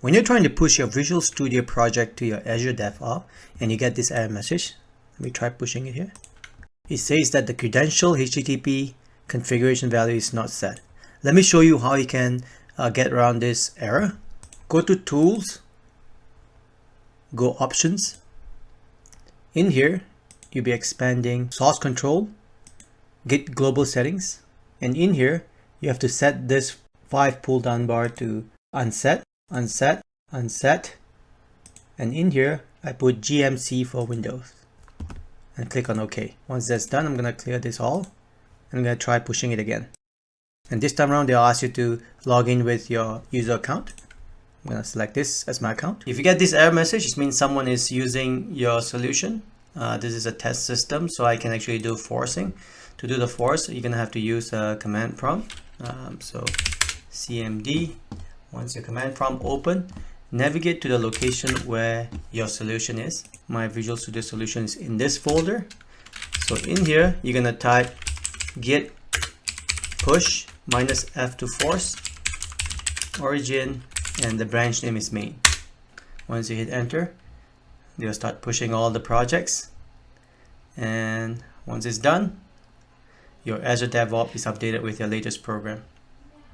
When you're trying to push your Visual Studio project to your Azure DevOps and you get this error message, let me try pushing it here. It says that the credential HTTP configuration value is not set. Let me show you how you can get around this error. Go to Tools, go Options. In here, you'll be expanding Source Control, Git Global Settings, and in here, you have to set this 5 pull down bar to Unset, Unset, Unset, and in here, I put GMC for Windows and click on OK. Once that's done, I'm going to clear this all and I'm going to try pushing it again. And this time around, they'll ask you to log in with your user account. I'm going to select this as my account. If you get this error message, it means someone is using your solution. This is a test system, so I can actually do forcing. To do the force, you're going to have to use a command prompt. So CMD, once your command prompt open, navigate to the location where your solution is. My Visual Studio solution is in this folder. So in here, you're going to type git push -f to force origin, and the branch name is main. Once you hit enter, they'll start pushing all the projects, and once it's done, your Azure DevOps is updated with your latest program.